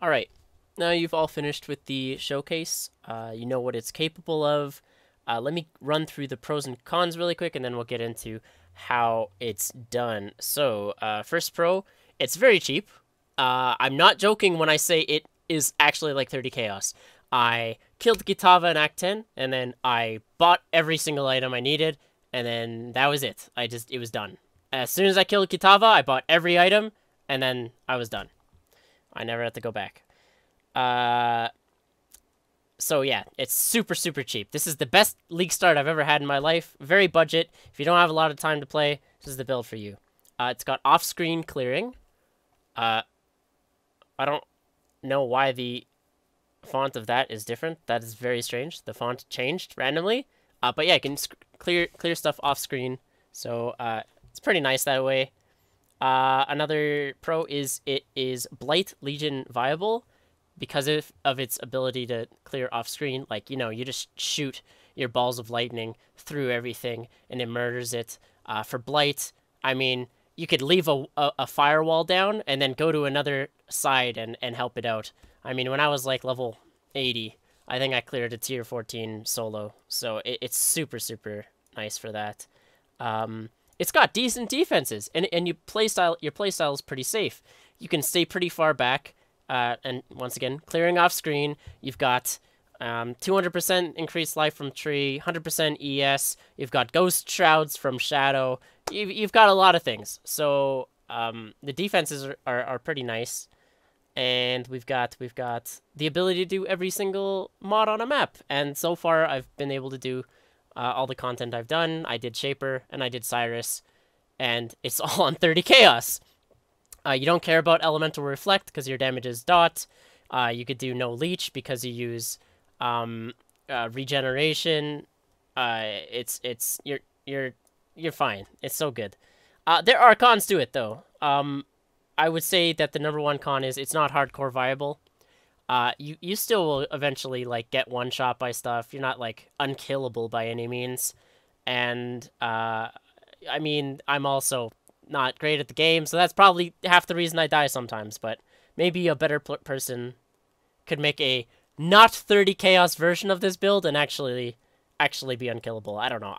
Alright, now you've all finished with the showcase. You know what it's capable of. Let me run through the pros and cons really quick, and then we'll get into how it's done. So, first pro, it's very cheap. I'm not joking when I say it is actually like 30 chaos. I killed Gitava in Act 10, and then I bought every single item I needed, and then that was it. It was done. As soon as I killed Gitava, I bought every item, and then I was done. I never had to go back. So yeah, it's super, super cheap. This is the best League start I've ever had in my life. Very budget. If you don't have a lot of time to play, this is the build for you. It's got off-screen clearing. I don't know why the font of that is different. That is very strange. The font changed randomly. But yeah, you can clear stuff off-screen. So it's pretty nice that way. Another pro is it is Blight Legion viable because of its ability to clear off screen. Like, you know, you just shoot your balls of lightning through everything and it murders it. For Blight, I mean, you could leave a firewall down and then go to another side and help it out. I mean, when I was like level 80, I think I cleared a tier 14 solo. So it's super, super nice for that. It's got decent defenses, and your playstyle is pretty safe. You can stay pretty far back, and once again, clearing off screen. You've got 200% increased life from tree, 100% ES. You've got ghost shrouds from shadow. You've got a lot of things. So the defenses are pretty nice, and we've got the ability to do every single mod on a map. And so far, I've been able to do all the content I've done. I did Shaper, and I did Sirus, and it's all on 30 Chaos. You don't care about Elemental Reflect, because your damage is dot. You could do no Leech, because you use regeneration. You're fine. It's so good. There are cons to it, though. I would say that the number one con is it's not hardcore viable. You still will eventually, like, get one-shot by stuff. You're not, like, unkillable by any means. And, I mean, I'm also not great at the game, so that's probably half the reason I die sometimes. But maybe a better person could make a not 30 chaos version of this build and actually be unkillable. I don't know.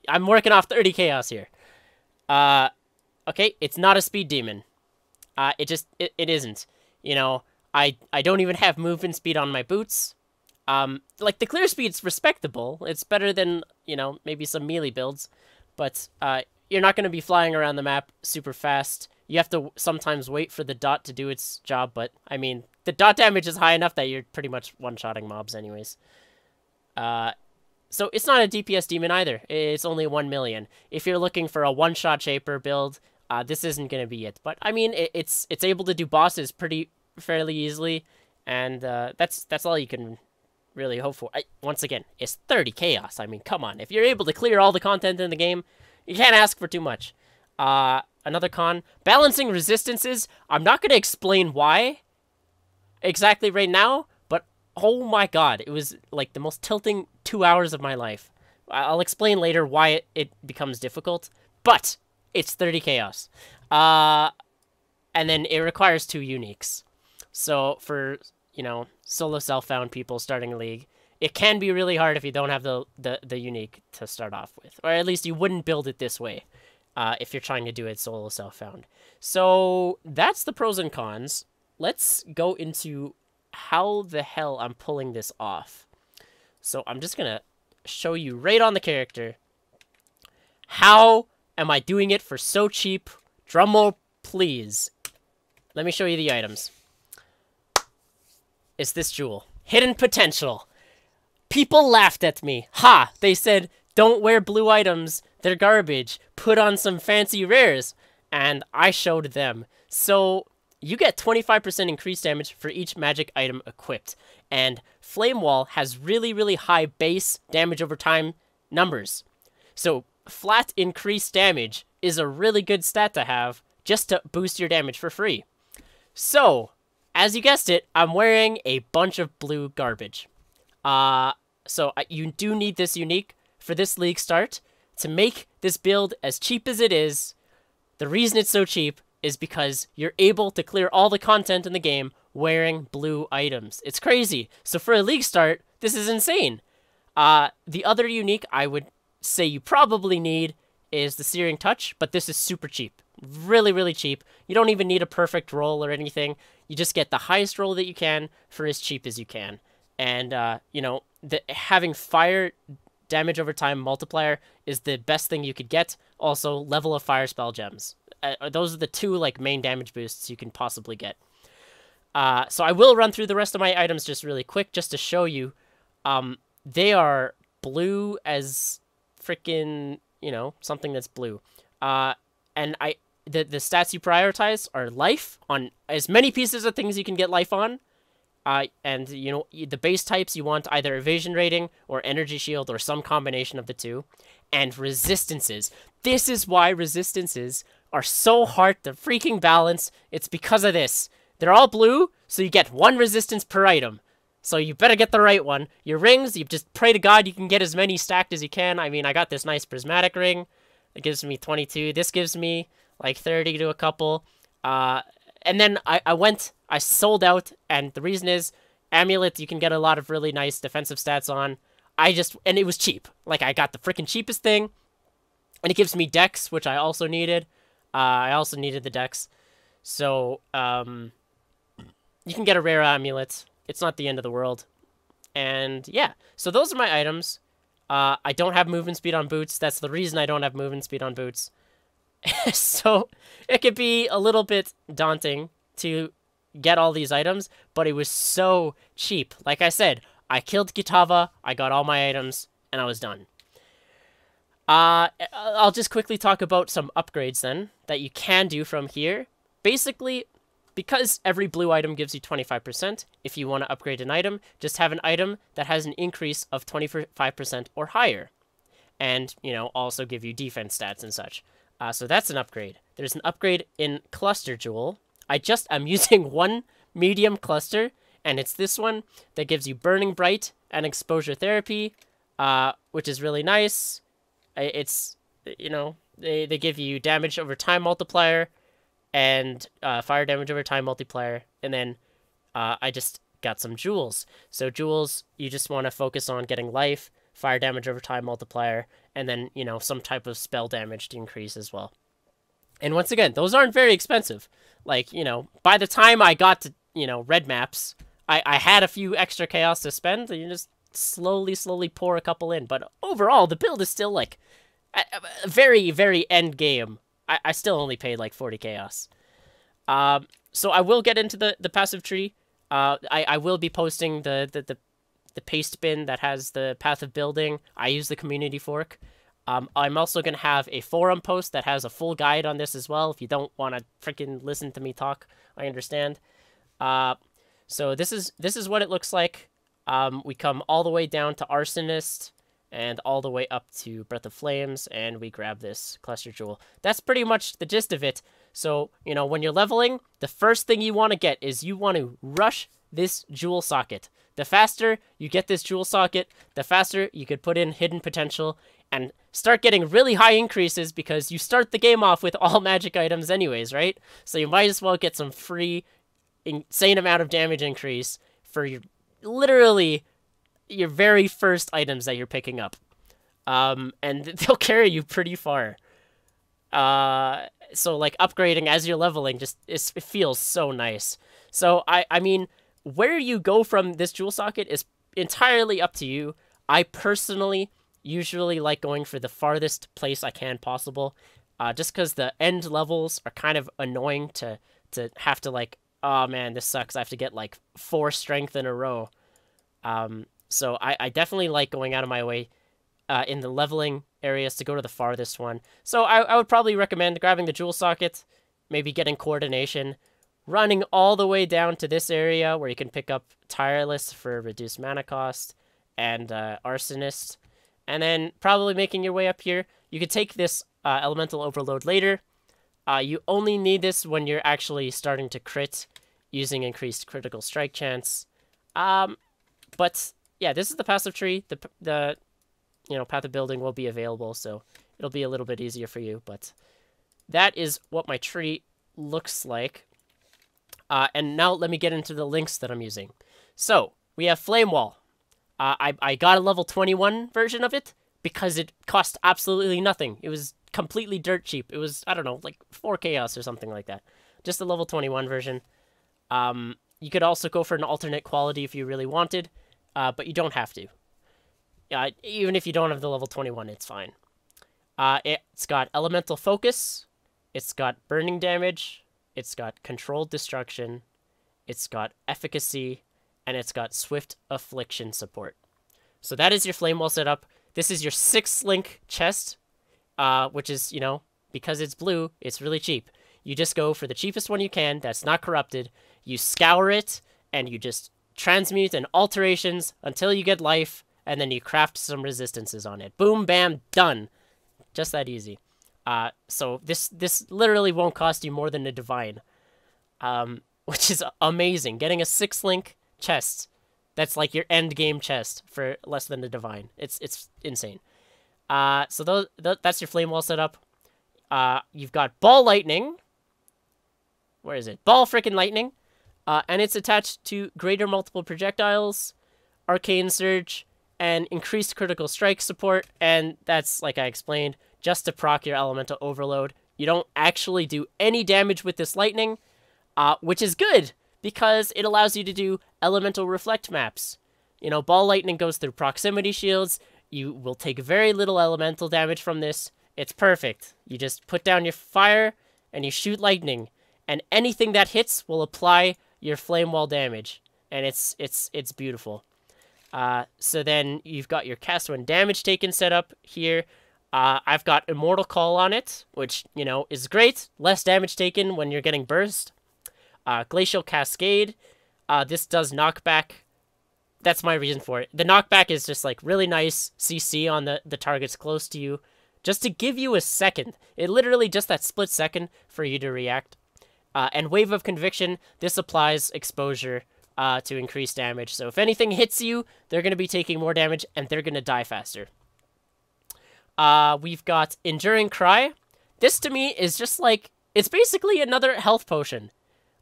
I'm working off 30 chaos here. Okay, it's not a speed demon. It isn't. You know, I don't even have movement speed on my boots. Like, the clear speed's respectable. It's better than, you know, maybe some melee builds. But, you're not going to be flying around the map super fast. You have to sometimes wait for the dot to do its job. But, I mean, the dot damage is high enough that you're pretty much one-shotting mobs anyways. So it's not a DPS demon either. It's only 1 million. If you're looking for a one-shot Shaper build, this isn't going to be it. But, I mean, it's able to do bosses fairly easily, and that's all you can really hope for. Once again, it's 30 chaos. I mean, come on. If you're able to clear all the content in the game, you can't ask for too much. Another con, balancing resistances. I'm not going to explain why exactly right now, but oh my god, it was like the most tilting 2 hours of my life. I'll explain later why it becomes difficult, but it's 30 chaos. And then it requires 2 uniques. So for, you know, solo self-found people starting a league, it can be really hard if you don't have the unique to start off with. Or at least you wouldn't build it this way if you're trying to do it solo self-found. So that's the pros and cons. Let's go into how the hell I'm pulling this off. So I'm just going to show you right on the character. How am I doing it for so cheap? Drumroll, please. Let me show you the items. It's this jewel. Hidden potential. People laughed at me. Ha! They said, don't wear blue items. They're garbage. Put on some fancy rares. And I showed them. So, you get 25% increased damage for each magic item equipped. And flamewall has really, really high base damage over time numbers. So, flat increased damage is a really good stat to have just to boost your damage for free. So, as you guessed it, I'm wearing a bunch of blue garbage. So you do need this unique for this league start to make this build as cheap as it is. The reason it's so cheap is because you're able to clear all the content in the game wearing blue items. It's crazy. So for a league start, this is insane. The other unique I would say you probably need is the Searing Touch, but this is super cheap. Really, really cheap. You don't even need a perfect roll or anything. You just get the highest roll that you can for as cheap as you can. And, you know, having fire damage over time multiplier is the best thing you could get. Also, level of fire spell gems. Those are the two, like, main damage boosts you can possibly get. So I will run through the rest of my items just really quick, just to show you. They are blue as freaking, you know, something that's blue. And the stats you prioritize are life on as many pieces of things you can get life on. And, you know, the base types you want either evasion rating or energy shield or some combination of the two. And resistances. This is why resistances are so hard to freaking balance. It's because of this. They're all blue, so you get 1 resistance per item. So you better get the right one. Your rings, you just pray to God you can get as many stacked as you can. I mean, I got this nice prismatic ring. It gives me 22. This gives me like 30 to a couple. And then I sold out, and the reason is, amulet, you can get a lot of really nice defensive stats on. And it was cheap. Like, I got the freaking cheapest thing, and it gives me dex, which I also needed. I also needed the dex. So, you can get a rare amulet. It's not the end of the world. And, yeah. So those are my items. I don't have movement speed on boots. That's the reason I don't have movement speed on boots. So, it could be a little bit daunting to get all these items, but it was so cheap. Like I said, I killed Gitava, I got all my items, and I was done. I'll just quickly talk about some upgrades then, that you can do from here. Basically, because every blue item gives you 25%, if you want to upgrade an item, just have an item that has an increase of 25% or higher. And, you know, also give you defense stats and such. So that's an upgrade. There's an upgrade in Cluster Jewel. I'm using one medium cluster, and it's this one that gives you Burning Bright and Exposure Therapy, which is really nice. It's, you know, they give you damage over time multiplier and fire damage over time multiplier, and then I just got some jewels. So jewels, you just want to focus on getting life, fire damage over time multiplier, and then, you know, some type of spell damage to increase as well. And once again, those aren't very expensive. Like, you know, by the time I got to, you know, red maps, I had a few extra chaos to spend, and you just slowly pour a couple in. But overall, the build is still, like, a very, very end game. I still only paid, like, 40 chaos. So I will get into the passive tree. I will be posting the paste bin that has the path of building. I use the community fork. I'm also going to have a forum post that has a full guide on this as well. If you don't want to freaking listen to me talk, I understand. So this is what it looks like. We come all the way down to Arsonist and all the way up to Breath of Flames, and we grab this Cluster Jewel. That's pretty much the gist of it. So, you know, when you're leveling, the first thing you want to get is you want to rush this jewel socket. The faster you get this jewel socket, the faster you could put in hidden potential and start getting really high increases, because you start the game off with all magic items anyways, right? So you might as well get some free, insane amount of damage increase for literally your very first items that you're picking up. And they'll carry you pretty far. So like upgrading as you're leveling, it feels so nice. So I mean, where you go from this jewel socket is entirely up to you. I personally usually like going for the farthest place I can possible, just because the end levels are kind of annoying to have to, like, oh man, this sucks, I have to get like 4 strength in a row. So I definitely like going out of my way in the leveling areas to go to the farthest one. So I would probably recommend grabbing the jewel socket, maybe getting coordination, running all the way down to this area where you can pick up Tireless for reduced mana cost, and Arsonist, and then probably making your way up here. You could take this Elemental Overload later. You only need this when you're actually starting to crit using increased critical strike chance. But yeah, this is the passive tree. The you know, path of building will be available, so it'll be a little bit easier for you. But that is what my tree looks like. And now let me get into the links that I'm using. So, we have flamewall. I got a level 21 version of it because it cost absolutely nothing. It was completely dirt cheap. It was, I don't know, like 4 chaos or something like that. Just a level 21 version. You could also go for an alternate quality if you really wanted, but you don't have to. Even if you don't have the level 21, it's fine. It's got elemental focus. It's got burning damage. It's got controlled destruction. It's got efficacy. And it's got swift affliction support. So that is your flamewall setup. This is your 6-link chest, which is, you know, because it's blue, it's really cheap. You just go for the cheapest one you can that's not corrupted. You scour it, and you just transmute and alterations until you get life, and then you craft some resistances on it. Boom, bam, done. Just that easy. So this literally won't cost you more than a divine, which is amazing. Getting a 6-link chest that's like your end game chest for less than a divine. It's insane. So that's your flame wall setup. You've got ball lightning. Where is it? Ball frickin' lightning. And it's attached to greater multiple projectiles, arcane surge, and increased critical strike support. And that's, like I explained, just to proc your elemental overload. You don't actually do any damage with this lightning, which is good, because it allows you to do elemental reflect maps. You know, ball lightning goes through proximity shields. You will take very little elemental damage from this. It's perfect. You just put down your fire, and you shoot lightning. And anything that hits will apply your flame wall damage. And it's beautiful. So then you've got your cast when damage taken set up here. I've got Immortal Call on it, which, you know, is great. Less damage taken when you're getting burst. Glacial Cascade. This does knockback. That's my reason for it. The knockback is just like really nice CC on the targets close to you, just to give you a second. It literally just that split second for you to react. And Wave of Conviction. This applies exposure to increase damage. So if anything hits you, they're going to be taking more damage and they're going to die faster. We've got Enduring Cry. This to me is just like, it's basically another health potion.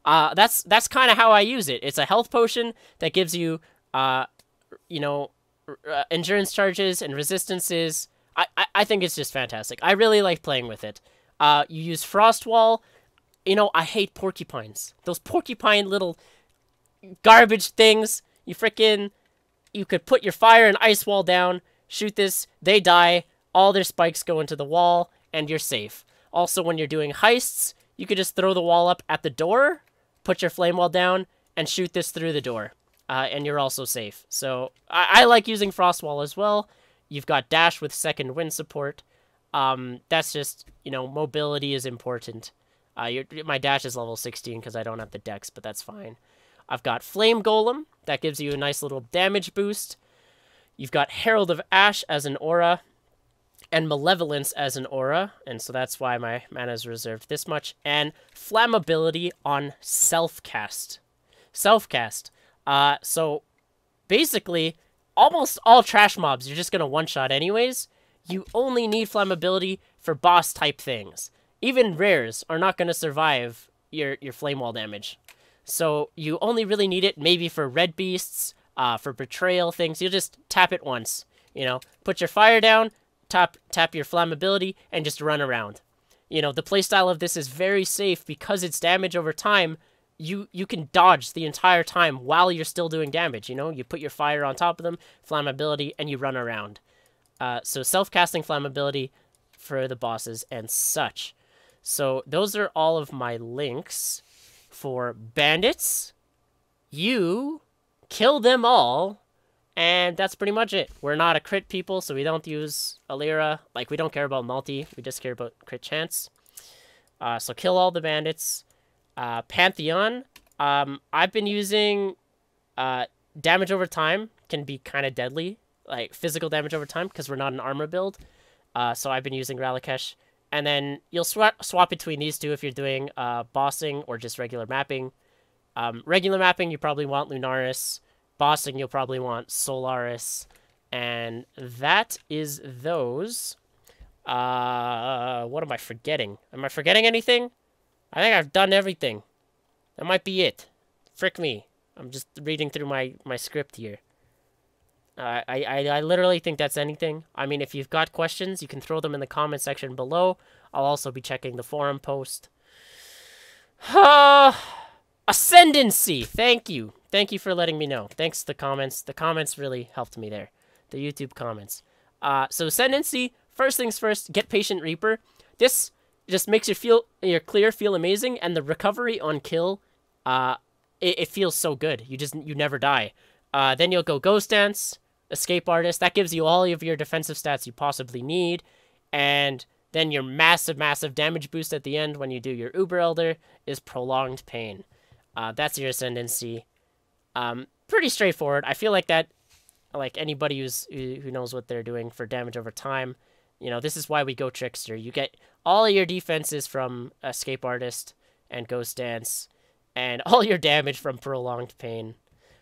That's kind of how I use it. It's a health potion that gives you, you know, endurance charges and resistances. I think it's just fantastic. I really like playing with it. You use Frost Wall. You know, I hate porcupines. Those porcupine little garbage things. You could put your fire and ice wall down, shoot this, they die, all their spikes go into the wall, and you're safe. Also, when you're doing heists, you could just throw the wall up at the door, put your flame wall down, and shoot this through the door. And you're also safe. So, I like using Frost Wall as well. You've got Dash with second wind support. That's just, you know, mobility is important. My dash is level 16 because I don't have the dex, but that's fine. I've got Flame Golem. That gives you a nice little damage boost. You've got Herald of Ash as an aura, and Malevolence as an aura, and so that's why my mana is reserved this much. And Flammability on Self-Cast. Self-Cast. So, basically, almost all trash mobs you're just going to one-shot anyways. You only need Flammability for boss-type things. Even rares are not going to survive your flame wall damage. So you only really need it maybe for red beasts, for betrayal things. You'll just tap it once, you know. Put your fire down, tap your flammability, and just run around. You know, the playstyle of this is very safe because it's damage over time. You can dodge the entire time while you're still doing damage, you know. You put your fire on top of them, flammability, and you run around. So self-casting flammability for the bosses and such. So those are all of my links for Bandits. You kill them all, and that's pretty much it. We're not a crit people, so we don't use Alira. Like, we don't care about multi, we just care about crit chance. So kill all the Bandits. Pantheon, I've been using damage over time can be kind of deadly, like physical damage over time, because we're not an armor build. So I've been using Ralakesh. And then you'll swap between these two if you're doing bossing or just regular mapping. Regular mapping, you probably want Lunaris. Bossing, you'll probably want Solaris. And that is those. What am I forgetting? Am I forgetting anything? I think I've done everything. That might be it. Frick me. I'm just reading through my script here. I literally think that's anything. I mean, if you've got questions, you can throw them in the comment section below. I'll also be checking the forum post. Ascendancy! Thank you. Thank you for letting me know. Thanks to the comments. The comments really helped me there. The YouTube comments. So Ascendancy, first things first, get Patient Reaper. This just makes your clear feel amazing, and the recovery on kill, it feels so good. You never die. Then you'll go Ghost Dance, Escape Artist. That gives you all of your defensive stats you possibly need. And then your massive, massive damage boost at the end when you do your Uber Elder is Prolonged Pain. That's your Ascendancy. Pretty straightforward. I feel like that, like anybody who knows what they're doing for damage over time, you know, this is why we go Trickster. You get all of your defenses from Escape Artist and Ghost Dance, and all your damage from Prolonged Pain.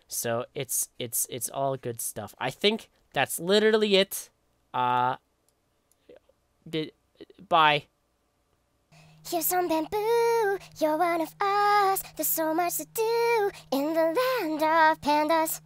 So it's all good stuff. I think that's literally it. Bye. Here's some bamboo, you're one of us. There's so much to do in the land of pandas.